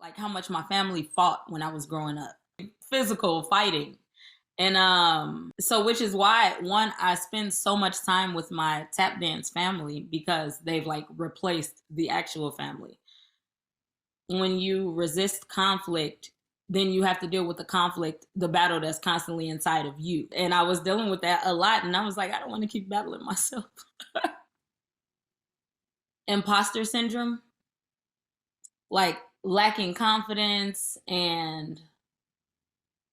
like how much my family fought when I was growing up, physical fighting. And so which is why one, I spend so much time with my tap dance family because they've like replaced the actual family. When you resist conflict, then you have to deal with the conflict, the battle that's constantly inside of you. And I was dealing with that a lot. And I was like, I don't want to keep battling myself. Imposter syndrome, like lacking confidence, and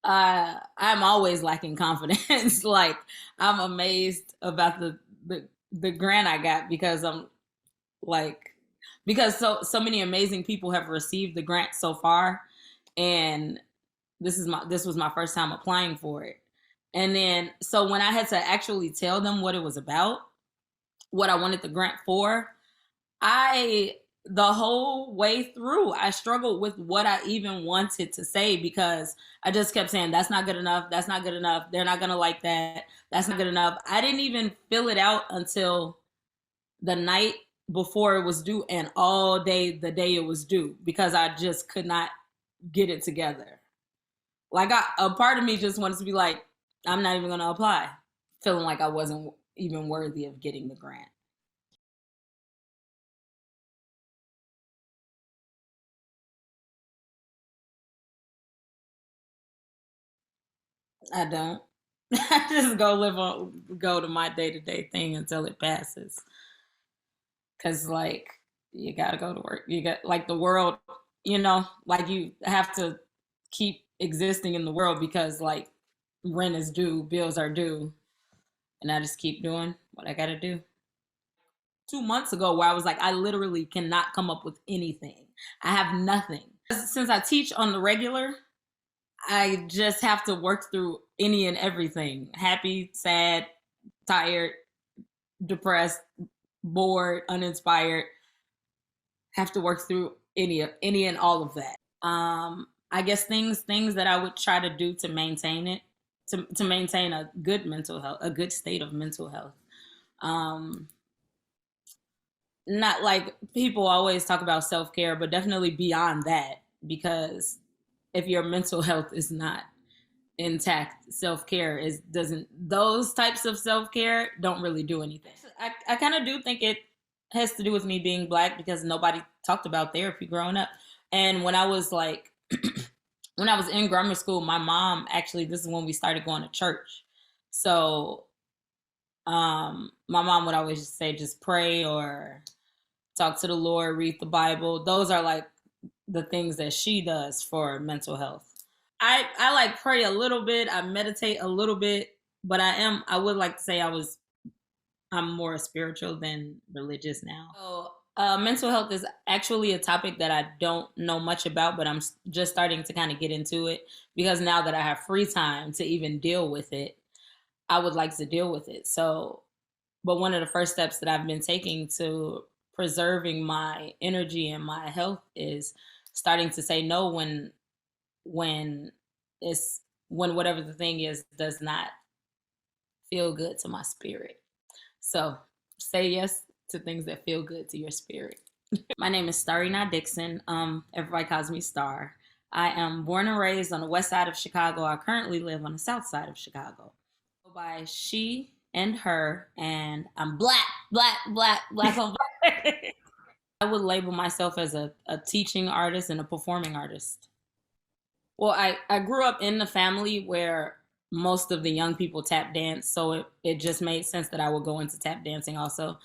I'm always lacking confidence. Like I'm amazed about the grant I got because I'm like because so many amazing people have received the grant so far, and this was my first time applying for it. And then so when I had to actually tell them what it was about, what I wanted the grant for, I the whole way through I struggled with what I even wanted to say because I just kept saying that's not good enough, that's not good enough, they're not gonna like that, that's not good enough. I didn't even fill it out until the night before it was due and all day the day it was due because I just could not get it together. Like a part of me just wanted to be like, I'm not even gonna apply, feeling like I wasn't even worthy of getting the grant. I don't. I just go to my day to day thing until it passes. Cause like you gotta go to work. You got like the world, like you have to keep existing in the world because like rent is due, bills are due, and I just keep doing what I gotta do. 2 months ago, where I was like, I literally cannot come up with anything. I have nothing. Since I teach on the regular, I just have to work through any and everything. Happy, sad, tired, depressed, bored, uninspired. Have to work through any and all of that. I guess things that I would try to do to maintain it, to maintain a good mental health, a good state of mental health. Um, Not like people always talk about self care, but definitely beyond that, because if your mental health is not intact, self care is doesn't those types of self care don't really do anything. I kind of do think it has to do with me being black because nobody talked about therapy growing up. And when I was like when I was in grammar school, my mom actually this is when we started going to church. So my mom would always just say just pray or talk to the Lord, read the Bible. Those are like the things that she does for mental health. I like pray a little bit, I meditate a little bit, but I would like to say I'm more spiritual than religious now. So mental health is actually a topic that I don't know much about, but I'm just starting to kind of get into it because now that I have free time to even deal with it, I would like to deal with it. So, but one of the first steps that I've been taking to preserving my energy and my health is starting to say no when it's when whatever the thing is does not feel good to my spirit. So say yes to things that feel good to your spirit. My name is Starina Dixon. Everybody calls me Star. I am born and raised on the west side of Chicago. I currently live on the south side of Chicago. Go by she and her, and I'm black, black, black, black on black. I would label myself as a teaching artist and a performing artist. Well, I grew up in the family where most of the young people tap dance, so it just made sense that I would go into tap dancing also.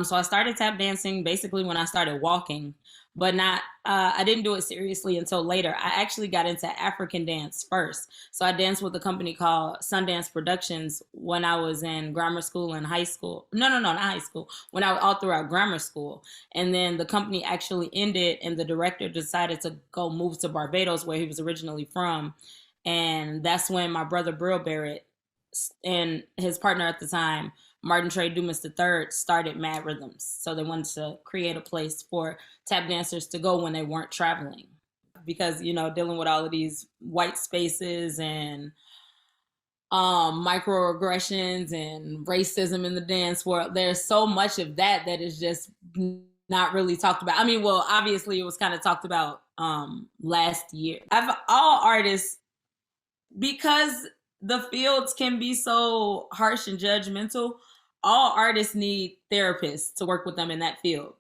So I started tap dancing basically when I started walking, but not. I didn't do it seriously until later. I actually got into African dance first. So I danced with a company called Sundance Productions when I was in grammar school and high school. No, not high school. When I was all throughout grammar school, and then the company actually ended, and the director decided to go move to Barbados, where he was originally from, and that's when my brother Brill Barrett and his partner at the time, Martin Trey Dumas III, started Mad Rhythms. So they wanted to create a place for tap dancers to go when they weren't traveling. Because, dealing with all of these white spaces and microaggressions and racism in the dance world, there's so much of that that is just not really talked about. I mean, well, obviously it was kind of talked about last year. I've all artists, because the fields can be so harsh and judgmental, all artists need therapists to work with them in that field.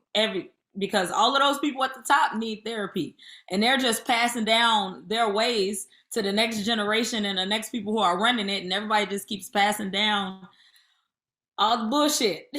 Because all of those people at the top need therapy, and they're just passing down their ways to the next generation and the next people who are running it, and everybody just keeps passing down all the bullshit.